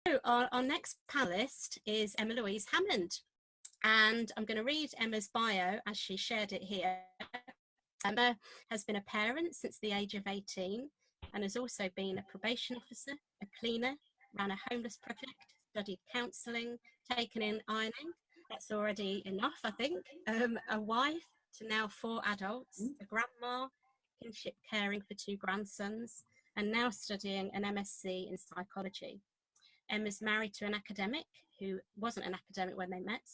Our next panelist is Emma Louise Hammond, and I'm going to read Emma's bio as she shared it here. Emma has been a parent since the age of 18 and has also been a probation officer, a cleaner, ran a homeless project, studied counselling, taken in ironing. That's already enough, I think. A wife to now 4 adults, a grandma, kinship caring for 2 grandsons, and now studying an MSc in psychology. Emma's married to an academic who wasn't an academic when they met,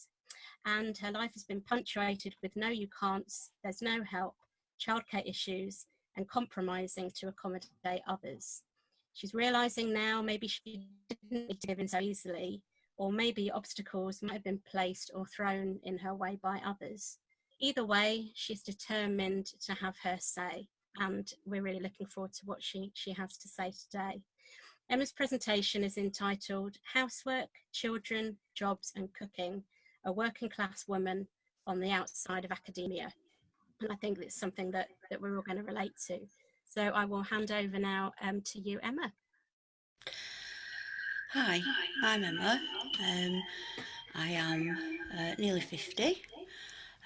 and her life has been punctuated with no you can'ts, there's no help, childcare issues, and compromising to accommodate others. She's realising now maybe she didn't need to give in so easily, or maybe obstacles might have been placed or thrown in her way by others. Either way, she's determined to have her say, and we're really looking forward to what she has to say today. Emma's presentation is entitled Housework, Children, Jobs and Cooking, a Working Class Woman on the Outside of Academia. And I think it's something that we're all going to relate to. So I will hand over now to you, Emma. Hi, I'm Emma. I am nearly 50.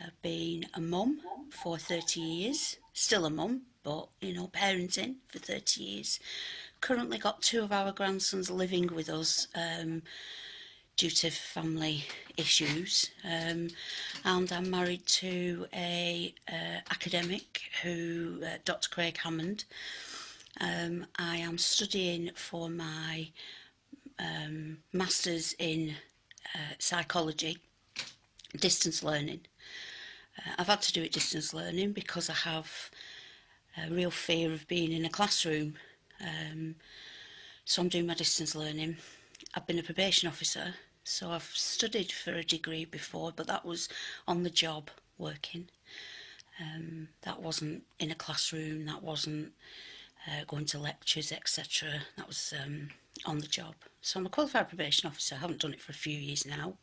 I've been a mum for 30 years, still a mum, but parenting for 30 years. Currently got 2 of our grandsons living with us due to family issues, and I'm married to a academic who, Dr. Craig Hammond. I am studying for my Masters in psychology, distance learning. I've had to do it distance learning because I have a real fear of being in a classroom. So I'm doing my distance learning. I've been a probation officer, so I've studied for a degree before, but that was on the job working. That wasn't in a classroom, that wasn't going to lectures, etc. That was on the job. So I'm a qualified probation officer. I haven't done it for a few years now.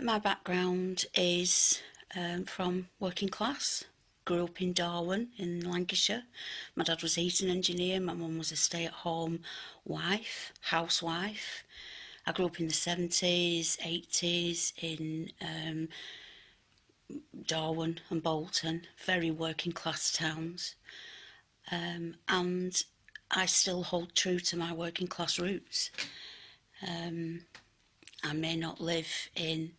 My background is from working class. Grew up in Darwin in Lancashire. My dad was a heating engineer, my mum was a stay-at-home wife, housewife. I grew up in the 70s, 80s in Darwin and Bolton, very working class towns. And I still hold true to my working class roots. I may not live in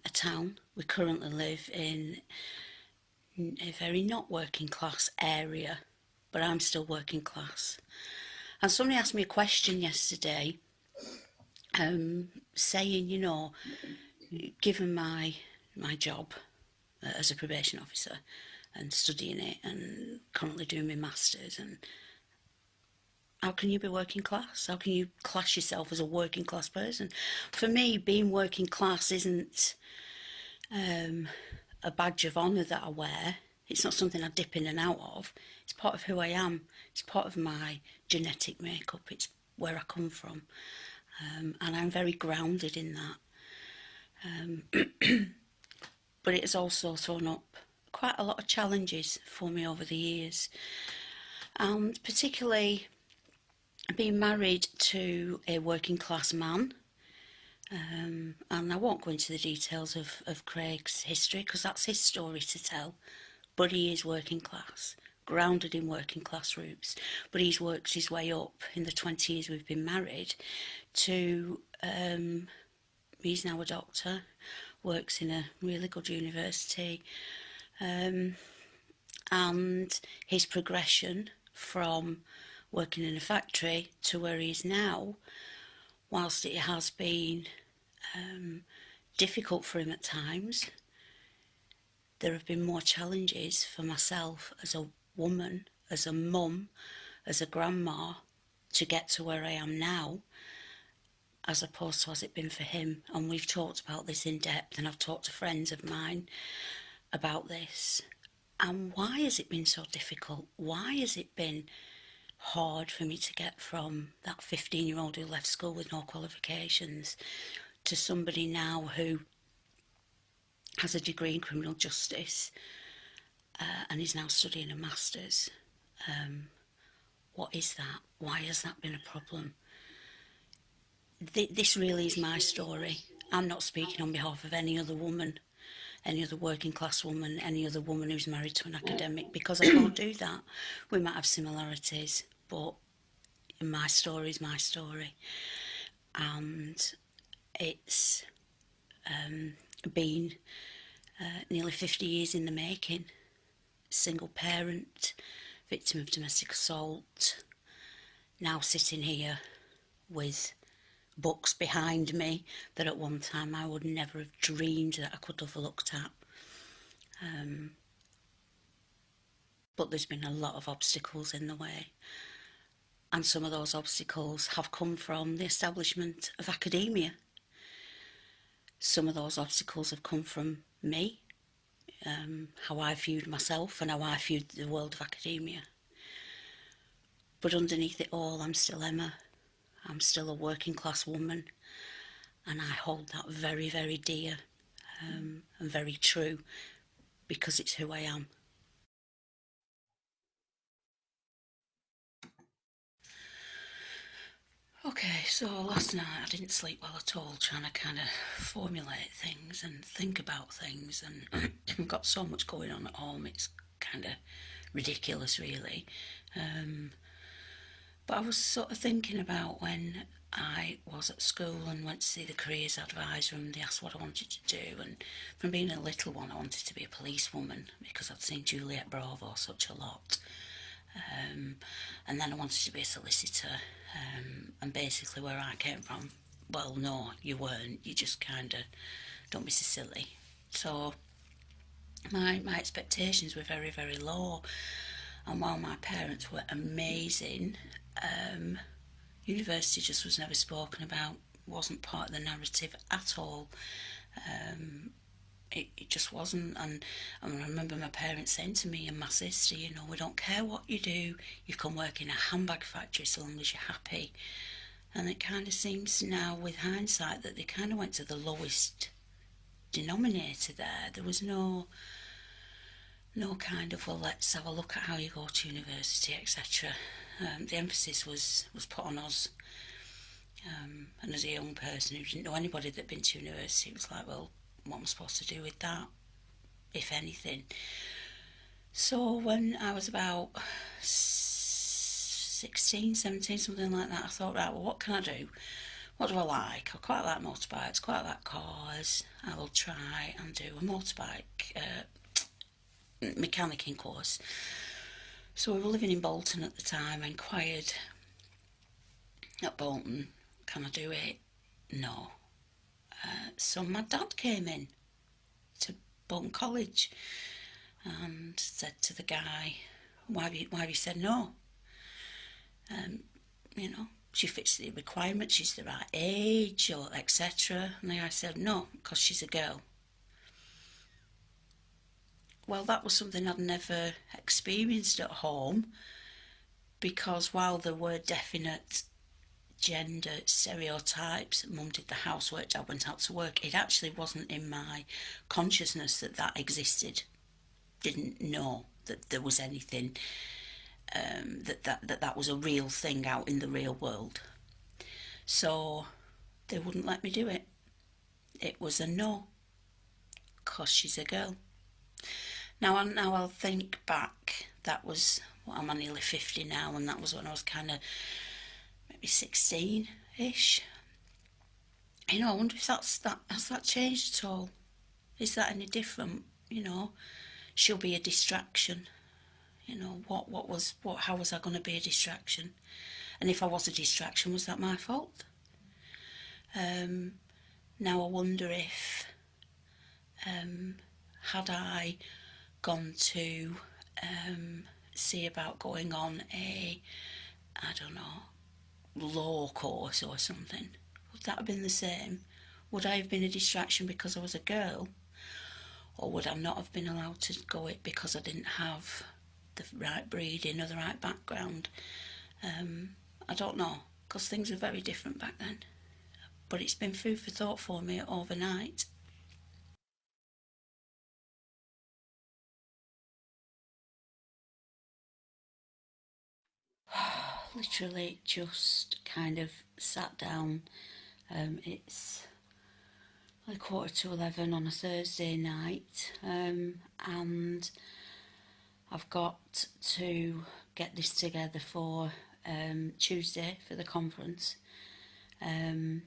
a town. We currently live in a very not working class area, but I'm still working class. And somebody asked me a question yesterday, saying, given my job as a probation officer and studying it and currently doing my masters, and how can you be working class? How can you class yourself as a working class person? For me, being working class isn't a badge of honour that I wear. It's not something I dip in and out of. It's part of who I am. It's part of my genetic makeup. It's where I come from. And I'm very grounded in that. But it has also thrown up quite a lot of challenges for me over the years. And particularly being married to a working class man. And I won't go into the details of Craig's history because that's his story to tell, but he is working class, grounded in working class roots, but he's worked his way up in the 20 years we've been married to, he's now a doctor, works in a really good university, and his progression from working in a factory to where he is now, whilst it has been difficult for him at times, there have been more challenges for myself as a woman, as a mum, as a grandma, to get to where I am now, as opposed to has it been for him. And we've talked about this in depth, and I've talked to friends of mine about this. And why has it been so difficult? Why has it been hard for me to get from that 15-year-old who left school with no qualifications to somebody now who has a degree in criminal justice and is now studying a master's? What is that? Why has that been a problem? This really is my story. I'm not speaking on behalf of any other woman, any other working class woman, any other woman who's married to an academic, because I can't do that. We might have similarities, but my story is my story. And it's been nearly 50 years in the making. Single parent, victim of domestic assault, now sitting here with books behind me that at one time I would never have dreamed that I could have looked at. But there's been a lot of obstacles in the way. And some of those obstacles have come from the establishment of academia. Some of those obstacles have come from me, how I viewed myself and how I viewed the world of academia. But underneath it all, I'm still Emma. I'm still a working class woman, and I hold that very, very dear and very true, because it's who I am. Okay, so last night I didn't sleep well at all, trying to kind of formulate things and think about things, and I've got so much going on at home, it's kind of ridiculous really. But I was sort of thinking about when I was at school and went to see the careers advisor, and they asked what I wanted to do, and from being a little one I wanted to be a policewoman because I'd seen Juliet Bravo such a lot. And then I wanted to be a solicitor, and basically where I came from, well, no, you weren't, you just kind of, don't be so silly. So my expectations were very, very low, and while my parents were amazing, university just was never spoken about, wasn't part of the narrative at all. It just wasn't. And I remember my parents saying to me and my sister, you know, we don't care what you do, you can work in a handbag factory so long as you're happy. And it kind of seems now with hindsight that they kind of went to the lowest denominator there. There was no kind of, well, let's have a look at how you go to university, etc. The emphasis was put on us. And as a young person who didn't know anybody that'd been to university, it was like, well, what am I supposed to do with that, if anything? So when I was about 16, 17, something like that, I thought, right, well, what can I do? What do I like? I quite like motorbikes, quite like cars. I will try and do a motorbike mechanicking course. So we were living in Bolton at the time. I inquired at Bolton, can I do it? No. So my dad came in to Bolton College and said to the guy, why have you said no? You know, she fits the requirements, she's the right age, or etc. And the guy said no, because she's a girl. Well, that was something I'd never experienced at home, because while there were definite gender stereotypes, mum did the housework, dad went out to work, it actually wasn't in my consciousness that existed. Didn't know that there was anything, that was a real thing out in the real world. So they wouldn't let me do it. It was a no, because she's a girl. Now I'll think back, that was, well, I'm nearly 50 now, and that was when I was kind of maybe 16-ish. You know, I wonder if has that changed at all? Is that any different? You know, she'll be a distraction. You know, how was I going to be a distraction? And if I was a distraction, was that my fault? Now I wonder if, had I gone to see about going on a, I don't know, law course or something, would that have been the same? Would I have been a distraction because I was a girl? Or would I not have been allowed to go it because I didn't have the right breeding or the right background? I don't know, because things were very different back then. But it's been food for thought for me overnight. literally just kind of sat down. It's like 11:15 on a Thursday night, and I've got to get this together for Tuesday for the conference. And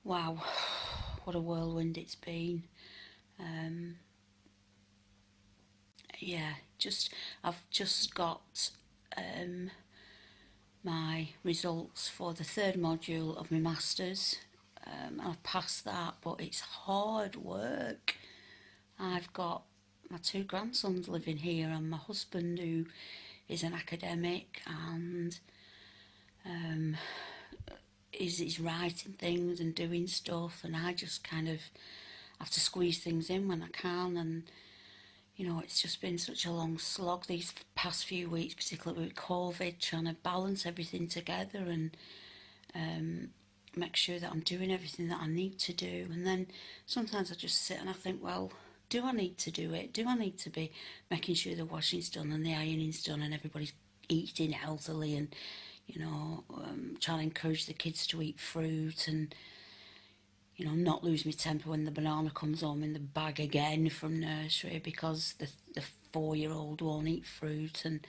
wow, what a whirlwind it's been. Yeah, I've just got my results for the third module of my masters. I've passed that, but it's hard work. I've got my 2 grandsons living here and my husband, who is an academic, and is writing things and doing stuff, and I just kind of have to squeeze things in when I can. And you know, it's just been such a long slog these past few weeks, particularly with COVID, trying to balance everything together and make sure that I'm doing everything that I need to do. And then sometimes I just sit and I think, well, do I need to do it? Do I need to be making sure the washing's done and the ironing's done and everybody's eating healthily, and you know, trying to encourage the kids to eat fruit, and you know, not lose my temper when the banana comes home in the bag again from nursery because the 4-year-old won't eat fruit, and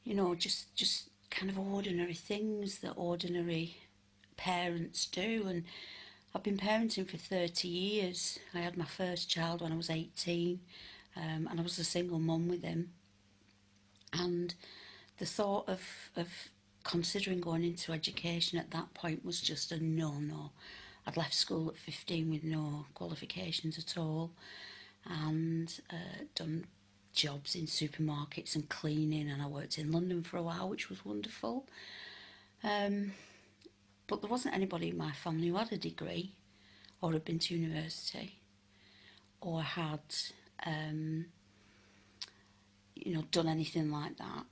you know, just kind of ordinary things that ordinary parents do. And I've been parenting for 30 years. I had my first child when I was 18, and I was a single mum with him. And the thought of considering going into education at that point was just a no. I'd left school at 15 with no qualifications at all, and done jobs in supermarkets and cleaning, and I worked in London for a while, which was wonderful. But there wasn't anybody in my family who had a degree or had been to university or had, you know, done anything like that.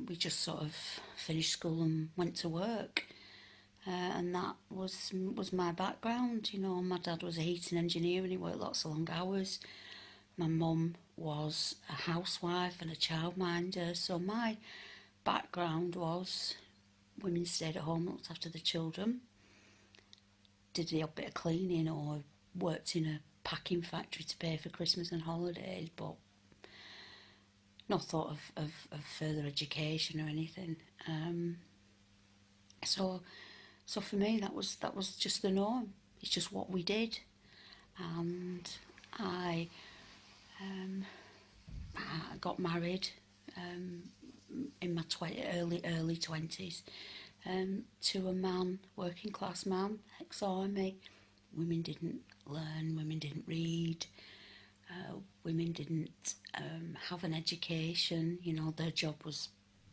We just sort of finished school and went to work. And that was my background. You know, my dad was a heating engineer and he worked lots of long hours. My mum was a housewife and a childminder. So my background was women stayed at home, looked after the children, did a bit of cleaning or worked in a packing factory to pay for Christmas and holidays, but no thought of further education or anything. So for me, that was just the norm. It's just what we did, and I got married in my early 20s to a man, working class man, ex-army. Women didn't learn, women didn't read, women didn't have an education. You know, their job was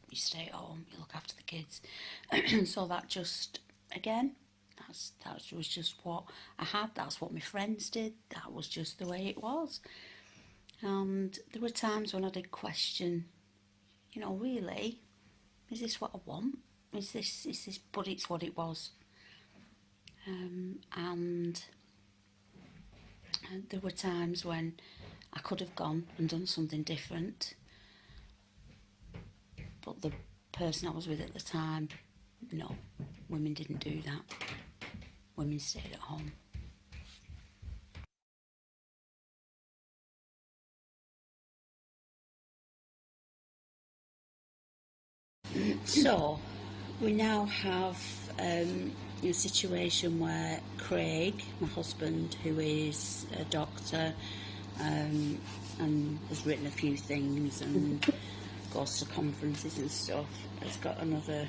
you stay at home, you look after the kids. So that just, again, that was just what I had. That's what my friends did. That was just the way it was. And there were times when I did question, you know, really, is this what I want? Is this? But it's what it was. And there were times when I could have gone and done something different, but the person I was with at the time, no, women didn't do that. Women stayed at home. So we now have a situation where Craig, my husband, who is a doctor and has written a few things and goes to conferences and stuff, has got another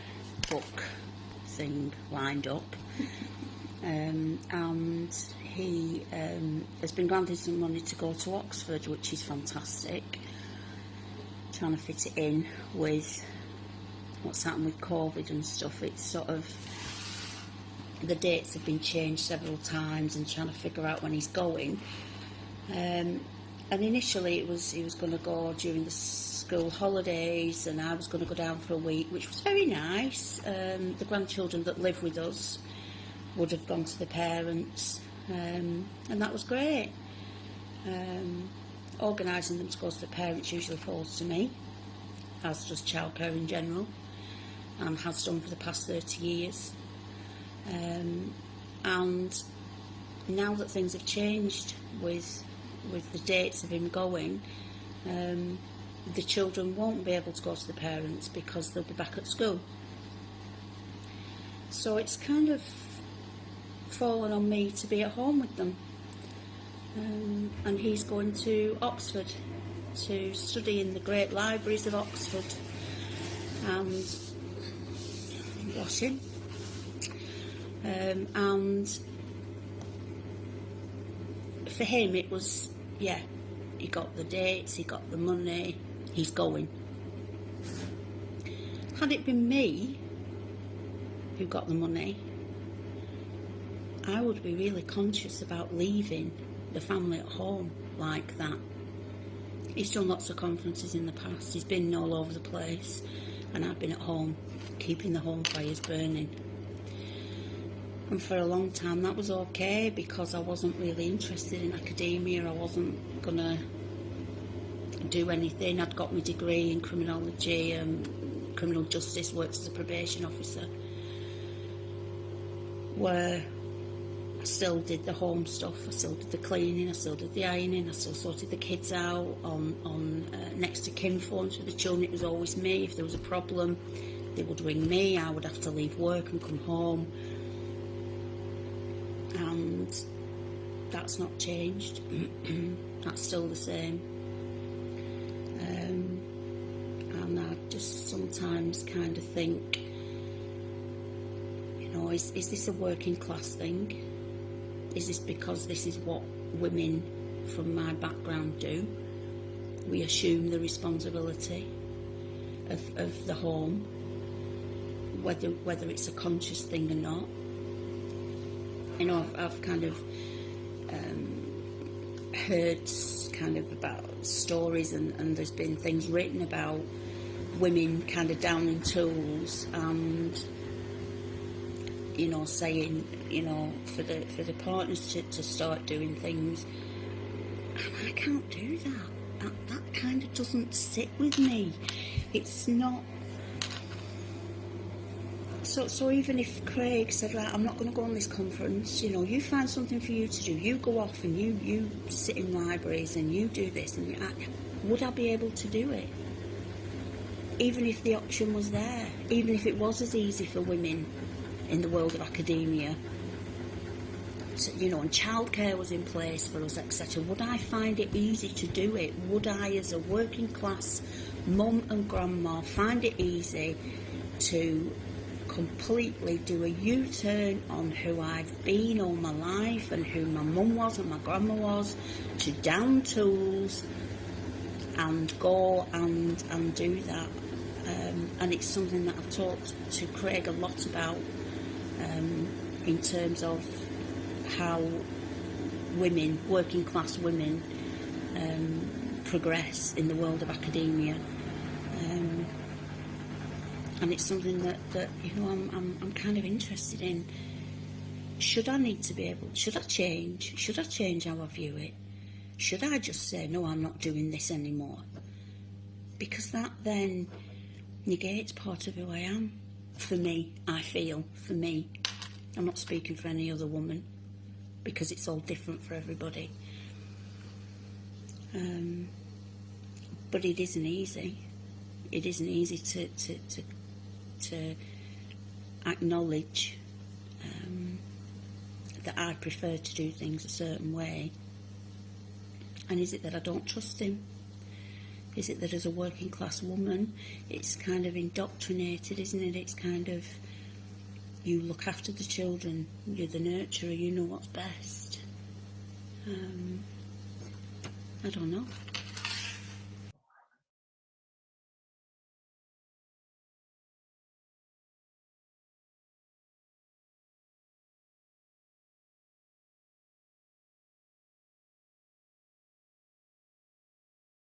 book thing lined up. And he has been granted some money to go to Oxford, which is fantastic. Trying to fit it in with what's happened with COVID and stuff. It's sort of, the dates have been changed several times and trying to figure out when he's going. And initially he was going to go during the school holidays, and I was going to go down for a week, which was very nice. The grandchildren that live with us would have gone to the parents, and that was great. Organising them to go to the parents usually falls to me, as does childcare in general, and has done for the past 30 years. And now that things have changed with the dates of him going, the children won't be able to go to the parents because they'll be back at school. So it's kind of fallen on me to be at home with them. And he's going to Oxford to study in the great libraries of Oxford and washing. And for him it was, yeah, he got the dates, he got the money, he's going. Had it been me who got the money, I would be really conscious about leaving the family at home like that. He's done lots of conferences in the past, he's been all over the place, and I've been at home keeping the home fires burning. And for a long time that was okay because I wasn't really interested in academia, I wasn't gonna do anything. I'd got my degree in criminology and criminal justice, worked as a probation officer, where I still did the home stuff, I still did the cleaning, I still did the ironing, I still sorted the kids out on next to kin phones with the children. It was always me. If there was a problem, they would ring me, I would have to leave work and come home. And that's not changed. That's still the same. And I just sometimes kind of think, you know, is this a working class thing? Is this because this is what women from my background do? We assume the responsibility of the home, whether it's a conscious thing or not. You know, I've kind of heard kind of about stories and there's been things written about women kind of down in tools and, you know, saying, you know, for the partners to start doing things. And I can't do that. That kind of doesn't sit with me. It's not. So even if Craig said, right, I'm not going to go on this conference, you know, you find something for you to do, you go off and you sit in libraries and you do this, and would I be able to do it? Even if the option was there, even if it was as easy for women in the world of academia, so, you know, and childcare was in place for us, etc., would I find it easy to do it? Would I, as a working class mum and grandma, find it easy to completely do a U-turn on who I've been all my life and who my mum was and my grandma was, to down tools and go and do that? And it's something that I've talked to Craig a lot about, in terms of how women, working class women, progress in the world of academia. And it's something that you know, I'm kind of interested in. Should I need to be able? Should I change? Should I change how I view it? Should I just say no? I'm not doing this anymore, because that then negates part of who I am. For me, I feel. For me, I'm not speaking for any other woman, because it's all different for everybody. But it isn't easy. It isn't easy to acknowledge that I prefer to do things a certain way. And is it that I don't trust him? Is it that as a working class woman it's kind of indoctrinated, isn't it? It's kind of, you look after the children, you're the nurturer, you know what's best. I don't know.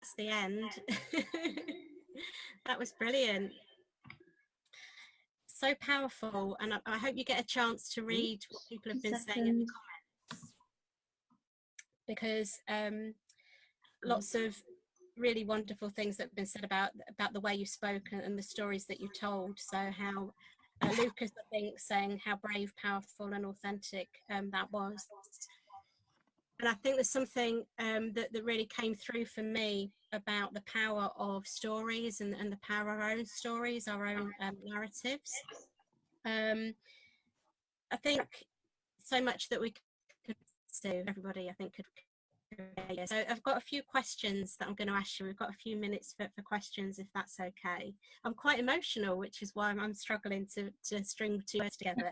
That's the end. That was brilliant. So powerful, and I hope you get a chance to read what people have been saying in the comments, because lots of really wonderful things that have been said about the way you spoke and the stories that you told. So how Lucas, I think, saying how brave, powerful, and authentic that was. And I think there's something that really came through for me about the power of stories and the power of our own stories, our own narratives. I think so much that we could do, everybody, I think, could. So I've got a few questions that I'm going to ask you. We've got a few minutes for questions, if that's okay. I'm quite emotional, which is why I'm struggling to string two words together.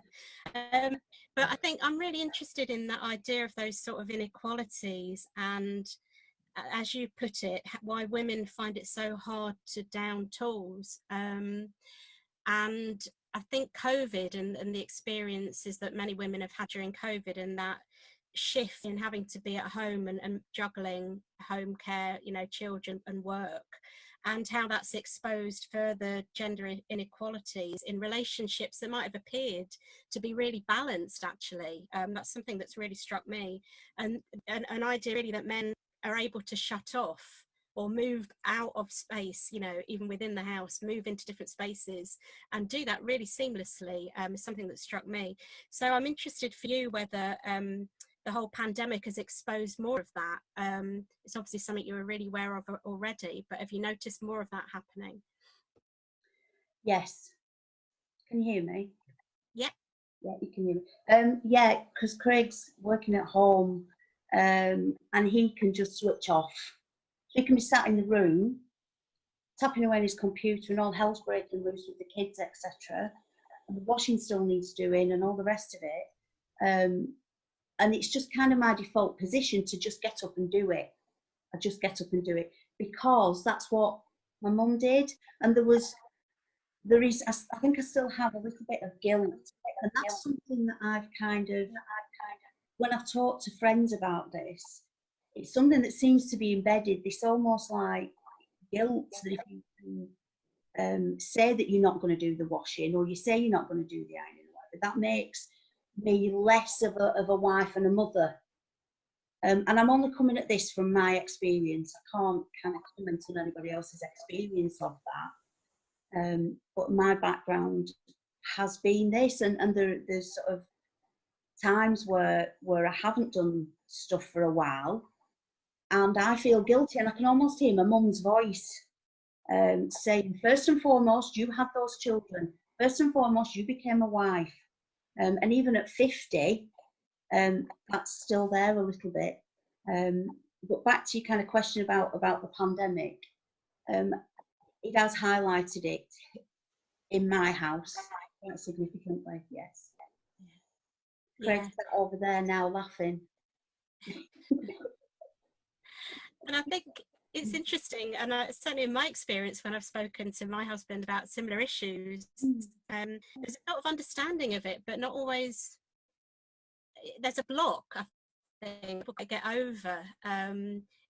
But I think I'm really interested in that idea of those sort of inequalities and, as you put it, why women find it so hard to down tools. And I think COVID and the experiences that many women have had during COVID, and that shift in having to be at home and juggling home care, you know, children and work, and how that's exposed further gender inequalities in relationships that might have appeared to be really balanced, actually. That's something that's really struck me, and an idea really that men are able to shut off or move out of space, you know, even within the house, move into different spaces and do that really seamlessly, is something that struck me. So I'm interested for you whether the whole pandemic has exposed more of that. It's obviously something you were really aware of already, but have you noticed more of that happening? Yes. Can you hear me? Yeah. Yeah, you can hear me. Yeah, because Craig's working at home, and he can just switch off. So he can be sat in the room, tapping away on his computer, and all hell's breaking loose with the kids, etc. And the washing still needs doing, and all the rest of it. And it's just kind of my default position to just get up and do it. I just get up and do it because that's what my mum did. And there is, I think I still have a little bit of guilt. And that's something that I've kind of, when I've talked to friends about this, it's something that seems to be embedded, this almost like guilt that if you say that you're not going to do the washing, or you say you're not going to do the ironing, that makes me less of a wife and a mother. And I'm only coming at this from my experience. I can't kind of comment on anybody else's experience of that. But my background has been this, and there's sort of times where I haven't done stuff for a while, and I feel guilty, and I can almost hear my mum's voice saying, first and foremost, you had those children. First and foremost, you became a wife. And even at 50, that's still there a little bit. But back to your kind of question about the pandemic, it has highlighted it in my house quite significantly, yes. Yeah. Craig's over there now laughing. And I think it's interesting, and certainly in my experience when I've spoken to my husband about similar issues, there's a lot of understanding of it, but not always. There's a block, I think, people get over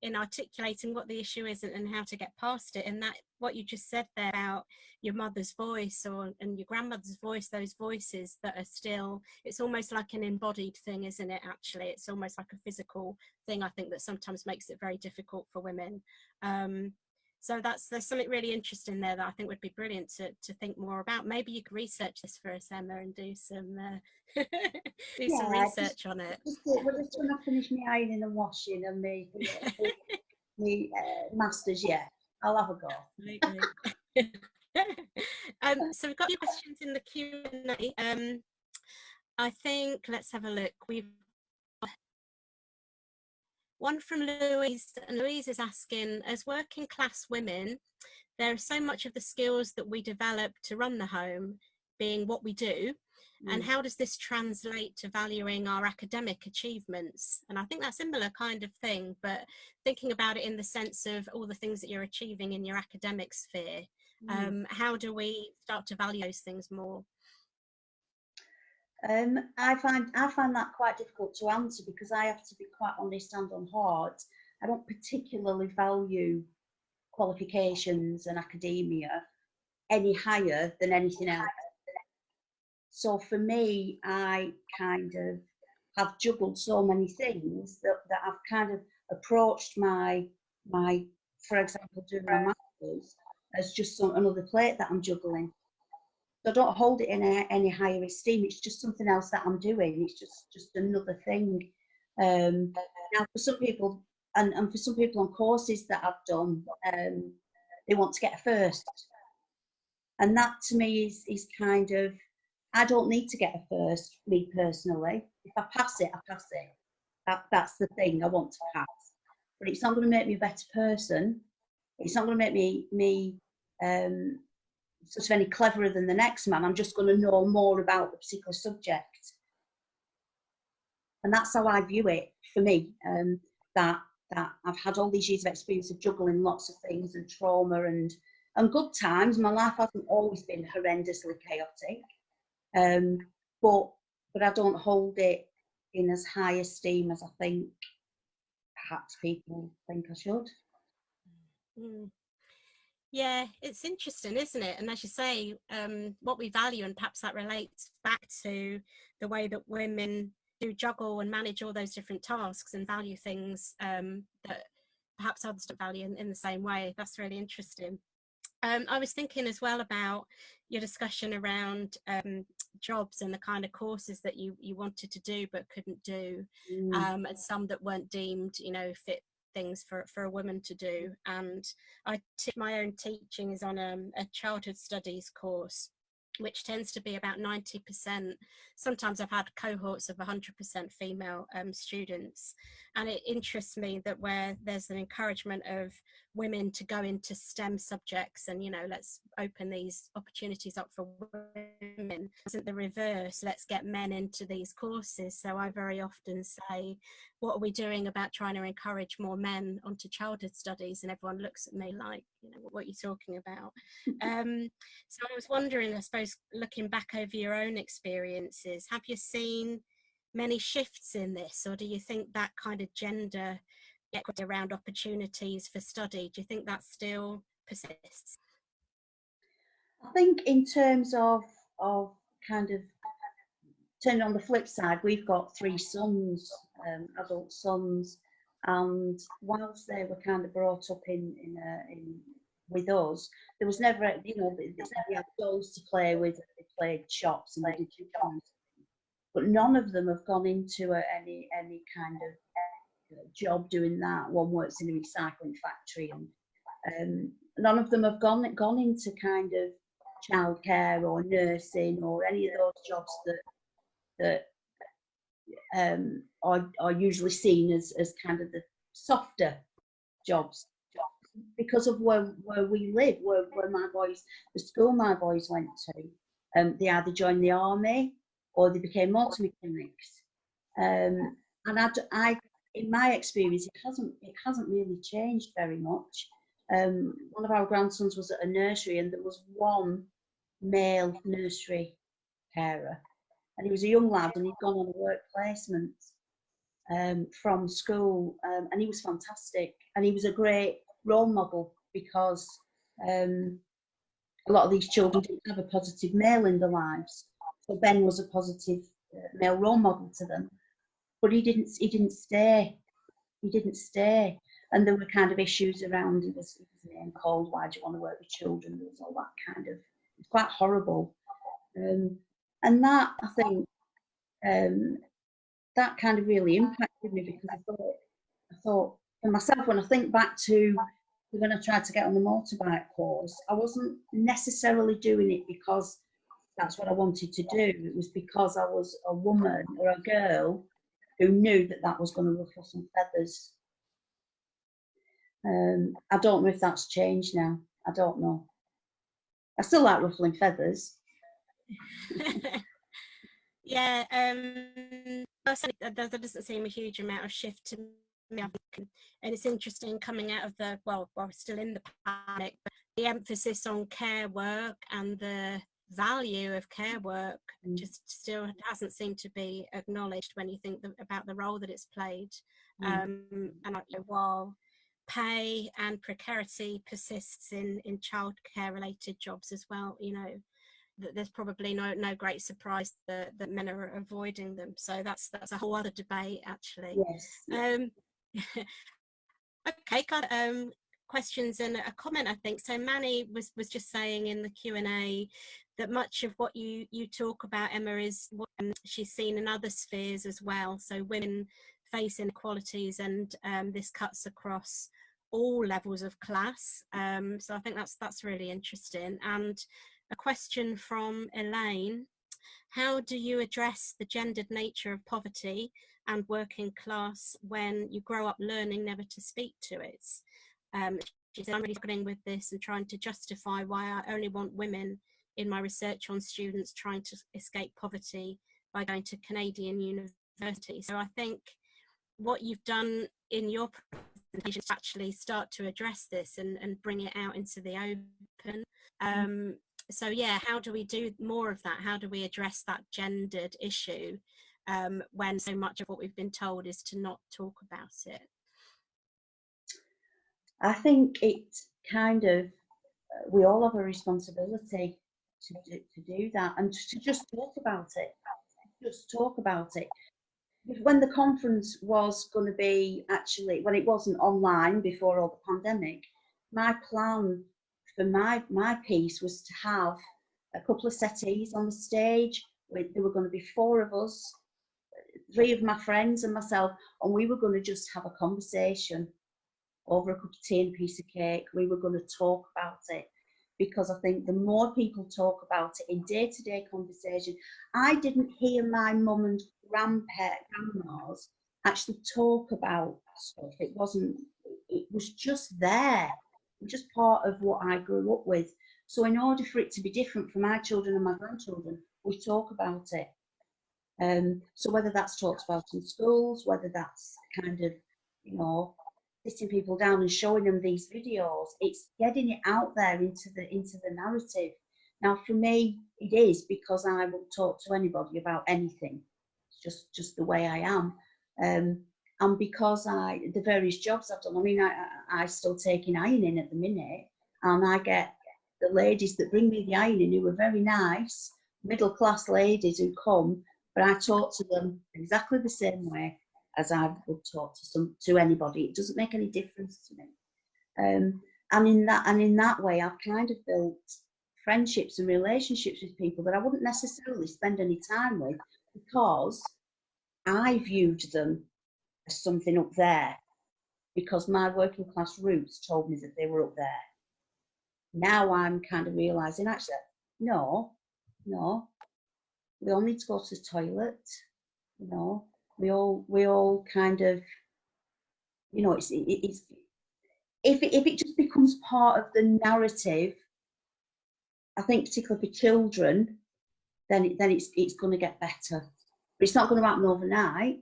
in articulating what the issue is and how to get past it. And that, what you just said there about your mother's voice and your grandmother's voice, those voices that are still, it's almost like an embodied thing, isn't it? Actually, it's almost like a physical thing, I think, that sometimes makes it very difficult for women. So there's something really interesting there that I think would be brilliant to think more about. Maybe you could research this for us, Emma, and do some some research on it. We're just trying to finish my ironing and washing and me masters. Yeah, I'll have a go. So we've got a few questions in the Q&A. I think, let's have a look. We've one from Louise, and Louise is asking, as working class women, there are so much of the skills that we develop to run the home being what we do, and how does this translate to valuing our academic achievements? And I think that's a similar kind of thing, but thinking about it in the sense of all the things that you're achieving in your academic sphere, how do we start to value those things more? I find that quite difficult to answer, because I have to be quite honest and on heart. I don't particularly value qualifications and academia any higher than anything else. So for me, I kind of have juggled so many things that I've kind of approached my for example, doing my masters as just another plate that I'm juggling. So I don't hold it in any higher esteem. It's just something else that I'm doing. It's just another thing. Now, for some people, and for some people on courses that I've done, they want to get a first. And that to me is kind of, I don't need to get a first, me personally. If I pass it, I pass it. That's the thing I want to pass. But it's not going to make me a better person. It's not going to make me sort of any cleverer than the next man. I'm just going to know more about the particular subject. And that's how I view it for me, that I've had all these years of experience of juggling lots of things and trauma and good times. My life hasn't always been horrendously chaotic, but I don't hold it in as high esteem as I think perhaps people think I should. Mm. Yeah, it's interesting, isn't it? And as you say, what we value, and perhaps that relates back to the way that women do juggle and manage all those different tasks and value things that perhaps others don't value in the same way. That's really interesting. I was thinking as well about your discussion around jobs and the kind of courses that you wanted to do but couldn't do, and some that weren't deemed, fit things for a woman to do. And my own teaching is on a childhood studies course, which tends to be about 90%. Sometimes I've had cohorts of 100% female students. And it interests me that where there's an encouragement of women to go into STEM subjects and, let's open these opportunities up for women, isn't the reverse, let's get men into these courses. So I very often say, what are we doing about trying to encourage more men onto childhood studies? And everyone looks at me like, what are you talking about? So I was wondering, I suppose, looking back over your own experiences, have you seen many shifts in this, or do you think that kind of gender equity around opportunities for study, do you think that still persists? I think in terms of kind of turning on the flip side, we've got 3 sons, adult sons, and whilst they were kind of brought up in with us, there was never, they had dolls to play with, they played shops and they did things, but none of them have gone into any kind of job doing that. One works in a recycling factory, and none of them have gone into kind of childcare or nursing or any of those jobs that are usually seen as kind of the softer jobs, because of where we live, where the school my boys went to. They either joined the army or they became motor mechanics. And in my experience, it hasn't really changed very much. One of our grandsons was at a nursery, and there was one male nursery carer, and he was a young lad, and he'd gone on a work placement from school, and he was fantastic, and he was a great role model, because a lot of these children didn't have a positive male in their lives. So Ben was a positive male role model to them, but he didn't stay. He didn't stay, and there were kind of issues around. He was name called, "Why do you want to work with children?" There was all that kind of. It's quite horrible, and that, I think, that kind of really impacted me, because I thought for myself, when I think back to when I tried to get on the motorbike course, I wasn't necessarily doing it because that's what I wanted to do. It was because I was a woman or a girl who knew that was going to ruffle some feathers. I don't know if that's changed now. I don't know. I still like ruffling feathers. Yeah, there doesn't seem a huge amount of shift to me. And it's interesting coming out of well, still in the pandemic, but the emphasis on care work and the value of care work just still hasn't seemed to be acknowledged when you think about the role that it's played. And while pay and precarity persists in childcare related jobs as well, there's probably no great surprise that men are avoiding them. So that's a whole other debate, actually. Yes. Okay, questions and a comment, I think. So Manny was just saying in the Q&A that much of what you talk about, Emma, is what she's seen in other spheres as well. So women face inequalities, and this cuts across all levels of class. So I think that's really interesting. And a question from Elaine: how do you address the gendered nature of poverty and working class when you grow up learning never to speak to it? She said, I'm really struggling with this and trying to justify why I only want women in my research on students trying to escape poverty by going to Canadian university. So I think what you've done in your presentation is actually start to address this and bring it out into the open. So yeah, how do we do more of that? How do we address that gendered issue when so much of what we've been told is to not talk about it? I think it kind of, we all have a responsibility to do that, and to just talk about it. Just talk about it. When the conference was going to be, actually, when it wasn't online before all the pandemic, my plan for my piece was to have a couple of settees on the stage. There were going to be 4 of us, 3 of my friends and myself, and we were going to just have a conversation over a cup of tea and a piece of cake. We were going to talk about it, because I think the more people talk about it in day-to-day conversation. I didn't hear my mum and grandmas actually talk about stuff. It was just there, just part of what I grew up with. So in order for it to be different for my children and my grandchildren, we talk about it. So whether that's talked about in schools, whether that's kind of, sitting people down and showing them these videos, it's getting it out there into the narrative. Now, for me, it is, because I will talk to anybody about anything. It's just the way I am. And because the various jobs I've done, I mean, I still take in ironing at the minute, and I get the ladies that bring me the ironing who are very nice, middle class ladies who come, but I talk to them exactly the same way as I would talk to anybody. It doesn't make any difference to me. And in that way, I've kind of built friendships and relationships with people that I wouldn't necessarily spend any time with, because I viewed them as something up there, because my working class roots told me that they were up there. Now I'm kind of realising, actually, no, we all need to go to the toilet, we all kind of, it's if it just becomes part of the narrative, I think particularly for children, then it's going to get better. But it's not going to happen overnight,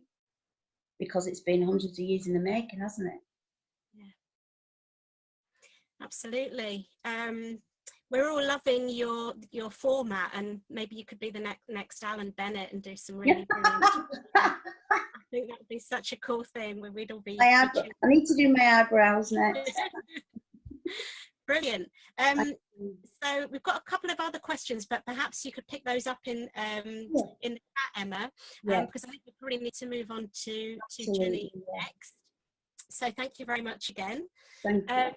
because it's been hundreds of years in the making, hasn't it? Yeah, absolutely. We're all loving your format, and maybe you could be the next Alan Bennett and do some really brilliant. I think that would be such a cool thing where we'd all be. I need to do my eyebrows next. Brilliant. So we've got a couple of other questions, but perhaps you could pick those up in the chat, Emma, because I think we probably need to move on to Ginny next. So thank you very much again. Thank you.